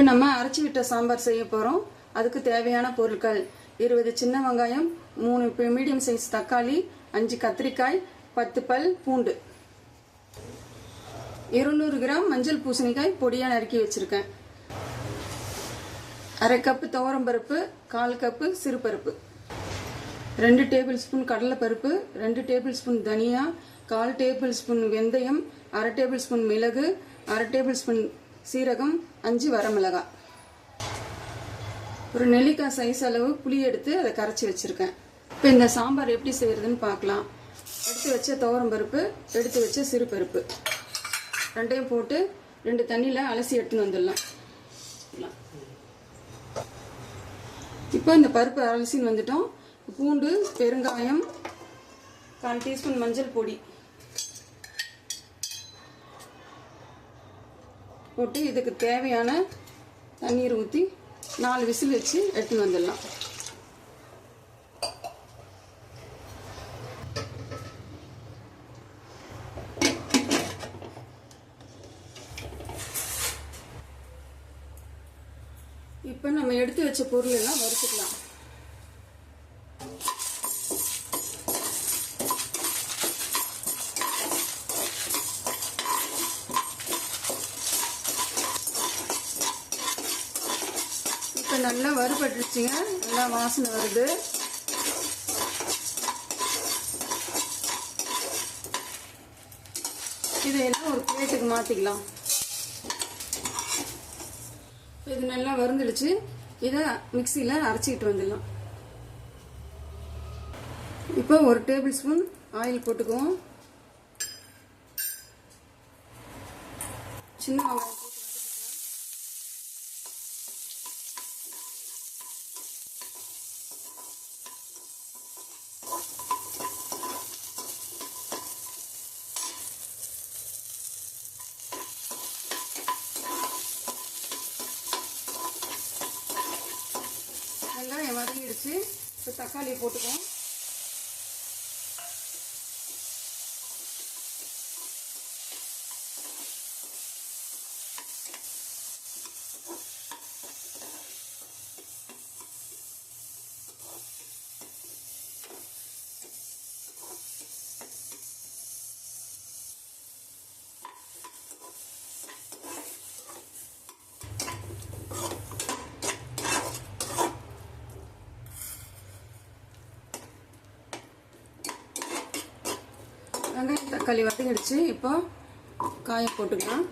இப்போ நம்ம அரைச்சி விட்ட சாம்பார் செய்ய போகிறோம். அதுக்கு தேவையான பொருட்கள் 20 சின்ன வெங்காயம், 3 மீடியம் சைஸ் தக்காளி, 5 கத்திரிக்காய், 10 பல் பூண்டு, 200 கிராம் மஞ்சள் பூசணிக்காய் பொடியாக நறுக்கி வச்சுருக்கேன், அரை கப்பு துவரம்பருப்பு, 1/4 கப்பு சிறுபருப்பு, 2 டேபிள் ஸ்பூன் கடலைப்பருப்பு, 2 டேபிள் ஸ்பூன் தனியா, 1/4 டேபிள் ஸ்பூன் வெந்தயம், அரை டேபிள் ஸ்பூன் மிளகு, அரை டேபிள் ஸ்பூன் சீரகம், 5 வரமிளகாய், ஒரு நெல்லிக்காய் சைஸ் அளவு புளி எடுத்து அதை கரைச்சி வச்சுருக்கேன். இப்போ இந்த சாம்பார் எப்படி செய்கிறதுன்னு பார்க்கலாம். எடுத்து வச்ச துவரம்பருப்பு, எடுத்து வச்ச சிறுபருப்பு ரெண்டையும் போட்டு 2 தண்ணியில் அலசி எடுத்துன்னு வந்துடலாம். இப்போ இந்த பருப்பு அலசின்னு வந்துட்டோம். பூண்டு, பெருங்காயம், 1/4 டீஸ்பூன் மஞ்சள் பொடி போட்டு இதுக்கு தேவையான தண்ணீர் ஊற்றி 4 விசில் வச்சு எடுத்துன்னு வந்துடலாம். இப்போ நம்ம எடுத்து வச்ச பொருள் எல்லாம் வறுத்துக்கலாம். இப்போ நல்லா வறுபட்டுருச்சுங்க, நல்லா வாசனை வருது. இதையெல்லாம் ஒரு பிளேட்டுக்கு மாற்றிக்கலாம். இது நல்லா வறுந்துடுச்சு. இதை மிக்சியில் அரைச்சிக்கிட்டு வந்துடலாம். இப்போ 1 டேபிள் ஸ்பூன் ஆயில் போட்டுக்குவோம். சின்ன வெங்காயம் வெங்காயம் வதங்கிடுச்சு. இப்போ தக்காளியை போட்டுக்குவோம். வெங்காயம் தக்காளி வதங்கிடுச்சு. இப்போ காயை போட்டுக்கலாம்.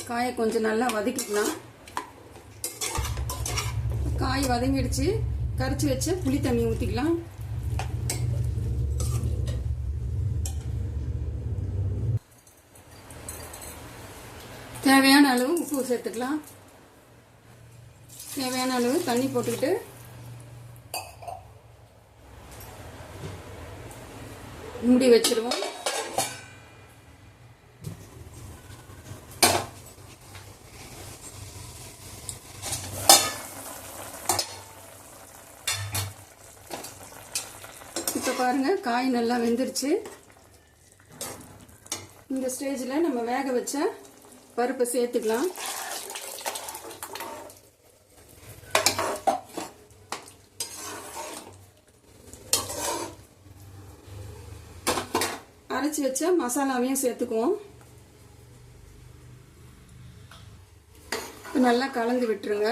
காயை கொஞ்சம் நல்லா வதக்கிக்கலாம். காய் வதங்கிடுச்சு. கரைச்சி வச்ச புளி தண்ணி ஊற்றிக்கலாம். தேவையான அளவு உப்பு சேர்த்துக்கலாம். தேவையான அளவு தண்ணி போட்டுக்கிட்டு மூடி வச்சிருவோம். இப்போ பாருங்க, காய் நல்லா வெந்துருச்சு. இந்த ஸ்டேஜில் நம்ம வேக வச்ச பருப்பை சேர்த்துக்கலாம். அரைச்சி வச்ச மசாலாவையும் சேர்த்துக்குவோம். நல்லா கலந்து விட்டுருங்க.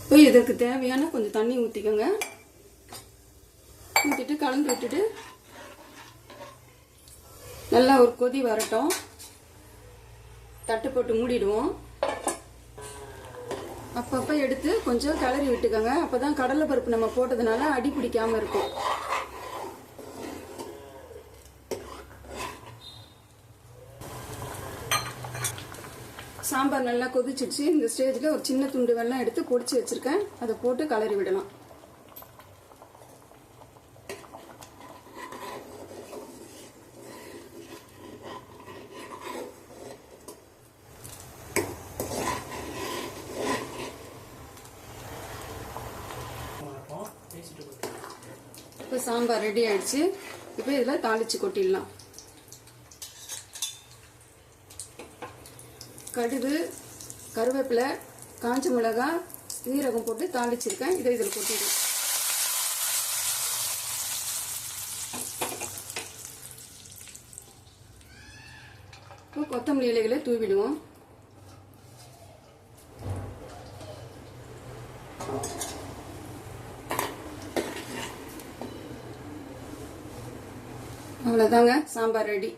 இப்போ இதற்கு தேவையான கொஞ்சம் தண்ணி ஊற்றிக்கோங்க. ஊற்றிட்டு கலந்து விட்டுட்டு நல்லா ஒரு கொதி வரட்டும். தட்டு போட்டு மூடிடுவோம். அப்பப்போ எடுத்து கொஞ்சம் கிளறி விட்டுக்கோங்க. அப்போ தான் கடலைப்பருப்பு நம்ம போட்டதுனால அடி பிடிக்காமல் இருக்கும். சாம்பார் நல்லா கொதிச்சிடுச்சு. இந்த ஸ்டேஜில் ஒரு சின்ன துண்டு வெல்லம் எடுத்து பொடிச்சு வச்சிருக்கேன். அதை போட்டு கலரி விடலாம். இப்போ சாம்பார் ரெடி ஆயிடுச்சு. இப்போ இதில் தாளிச்சு கொட்டிடலாம். கடுகு, கருவேப்பிலை, காஞ்ச மிளகாய், சீரகம் போட்டு தாளிச்சிருக்கேன். இதை இதில் கொட்டிடுவோம். இப்போ கொத்தமல்லி இலைகளை தூவிடுவோம். அவ்வளோதாங்க, சாம்பார் ரெடி.